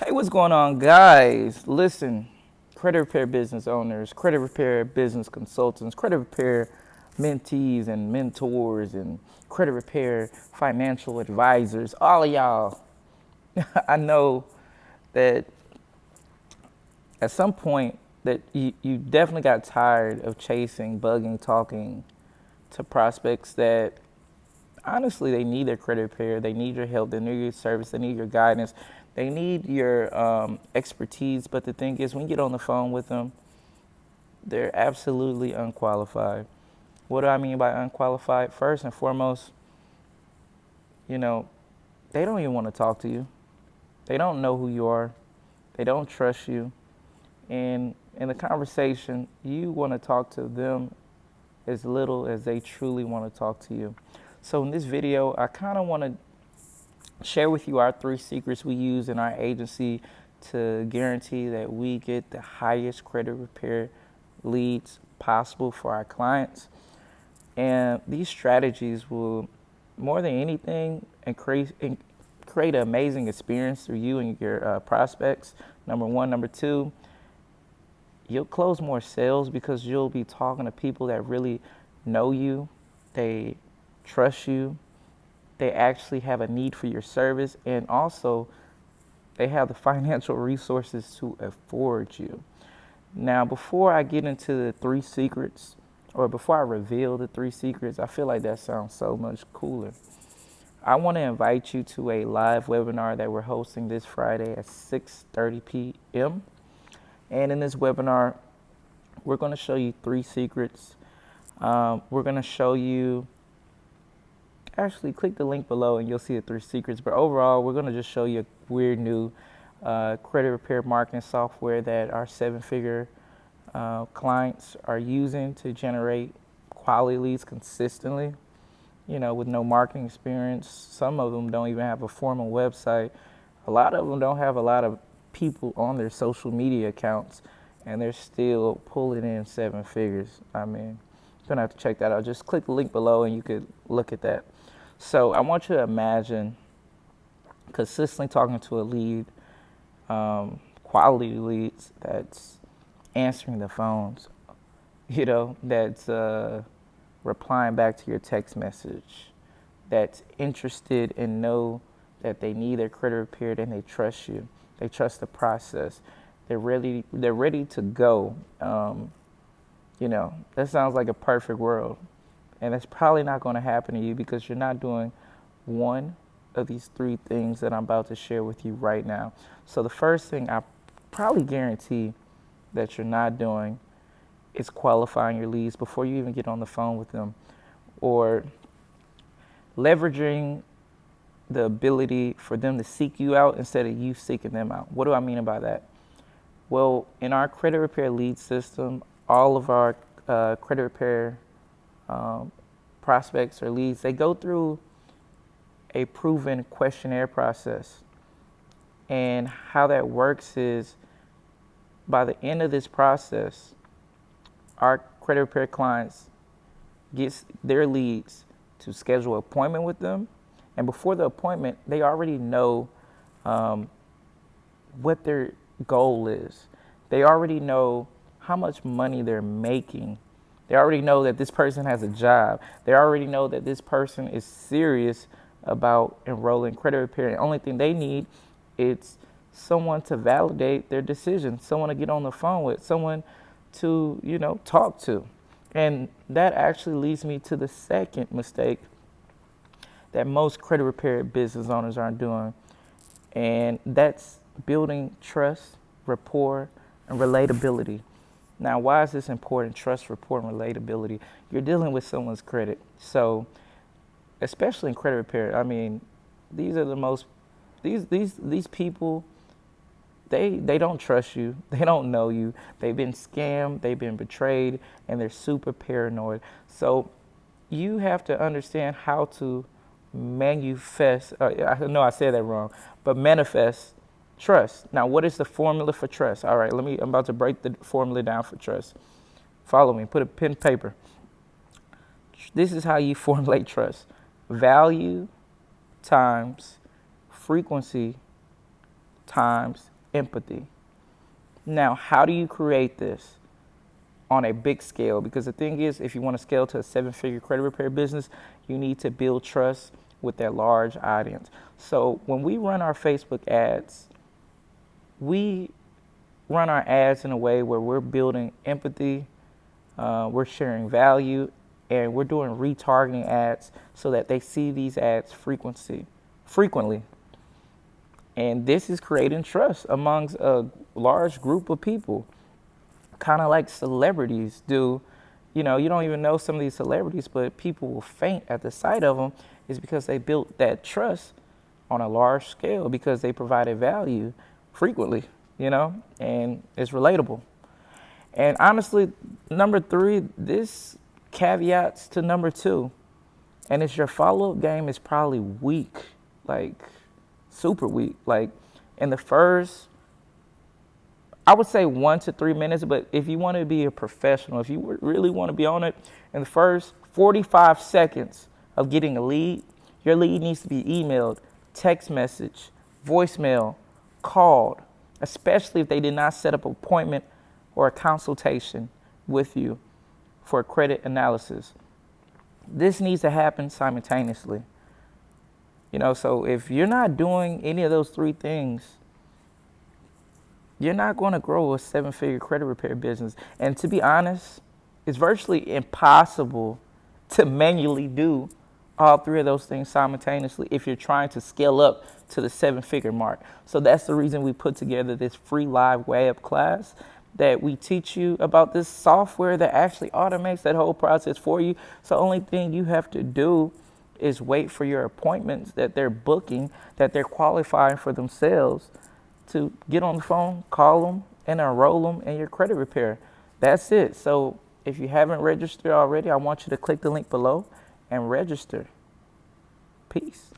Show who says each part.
Speaker 1: Hey, what's going on, guys? Listen, credit repair business owners, credit repair business consultants, credit repair mentees and mentors, and credit repair financial advisors, all of y'all. I know that at some point that you definitely got tired of chasing, bugging, talking to prospects that honestly, they need their credit repair. They need your help. They need your service. They need your guidance. They need your expertise. But the thing is, when you get on the phone with them, they're absolutely unqualified. What do I mean by unqualified? First and foremost, you know, they don't even want to talk to you. They don't know who you are. They don't trust you. And in the conversation, you want to talk to them as little as they truly want to talk to you. So in this video, I kind of want to share with you our 3 secrets we use in our agency to guarantee that we get the highest credit repair leads possible for our clients. And these strategies will, more than anything, create an amazing experience for you and your prospects. Number one. Number two, you'll close more sales because you'll be talking to people that really know you, they trust you, they actually have a need for your service, and also they have the financial resources to afford you. Now, before I get into the 3 secrets, or before I reveal the 3 secrets, I feel like that sounds so much cooler. I want to invite you to a live webinar that we're hosting this Friday at 6:30 p.m. And in this webinar, we're going to show you 3 secrets. We're going to show you, actually click the link below and you'll see the 3 secrets. But overall, we're going to just show you a weird new credit repair marketing software that our 7-figure clients are using to generate quality leads consistently, with no marketing experience. Some of them don't even have a formal website. A lot of them don't have a lot of people on their social media accounts, and they're still pulling in 7 figures. I mean, you're gonna have to check that out. Just click the link below and you could look at that. So I want you to imagine consistently talking to a lead, quality leads that's answering the phones, that's replying back to your text message, that's interested and know that they need their credit repaired and they trust you. They trust the process. They're ready to go. That sounds like a perfect world. And that's probably not going to happen to you because you're not doing one of these 3 things that I'm about to share with you right now. So the first thing I probably guarantee that you're not doing is qualifying your leads before you even get on the phone with them, or leveraging the ability for them to seek you out instead of you seeking them out. What do I mean by that? Well, in our credit repair lead system, all of our credit repair prospects or leads, they go through a proven questionnaire process. And how that works is, by the end of this process, our credit repair clients get their leads to schedule an appointment with them. And before the appointment, they already know what their goal is. They already know how much money they're making. They already know that this person has a job. They already know that this person is serious about enrolling credit repair. And the only thing they need is someone to validate their decision, someone to get on the phone with, someone to, talk to. And that actually leads me to the second mistake that most credit repair business owners aren't doing. And that's building trust, rapport, and relatability. Now, why is this important? Trust, rapport, and relatability. You're dealing with someone's credit. So, especially in credit repair, I mean, these are the most, these people, they don't trust you. They don't know you. They've been scammed. They've been betrayed, and they're super paranoid. So you have to understand how to manifest. I know I said that wrong, but manifest trust. Now, what is the formula for trust? All right, I'm about to break the formula down for trust. Follow me. Put a pen and paper. This is how you formulate trust: value times frequency times empathy. Now, how do you create this on a big scale? Because the thing is, if you want to scale to a 7-figure credit repair business, you need to build trust with that large audience. So when we run our Facebook ads, we run our ads in a way where we're building empathy, we're sharing value, and we're doing retargeting ads so that they see these ads frequently. And this is creating trust amongst a large group of people, kind of like celebrities do. You know, you don't even know some of these celebrities, but people will faint at the sight of them. Is because they built that trust on a large scale because they provided value frequently, you know, and it's relatable. And honestly, number 3, this caveats to number 2, and it's your follow-up game is probably weak, like super weak. Like in the first, I would say 1 to 3 minutes, but if you want to be a professional, if you really want to be on it, in the first 45 seconds of getting a lead, your lead needs to be emailed, text message, voicemail, called, especially if they did not set up an appointment or a consultation with you for a credit analysis. This needs to happen simultaneously. You know, so if you're not doing any of those 3 things, you're not going to grow a 7-figure credit repair business. And to be honest, it's virtually impossible to manually do all 3 of those things simultaneously if you're trying to scale up to the 7-figure mark. So that's the reason we put together this free live web class that we teach you about this software that actually automates that whole process for you. So the only thing you have to do is wait for your appointments that they're booking, that they're qualifying for themselves, to get on the phone, call them, and enroll them in your credit repair. That's it. So if you haven't registered already, I want you to click the link below and register. Peace.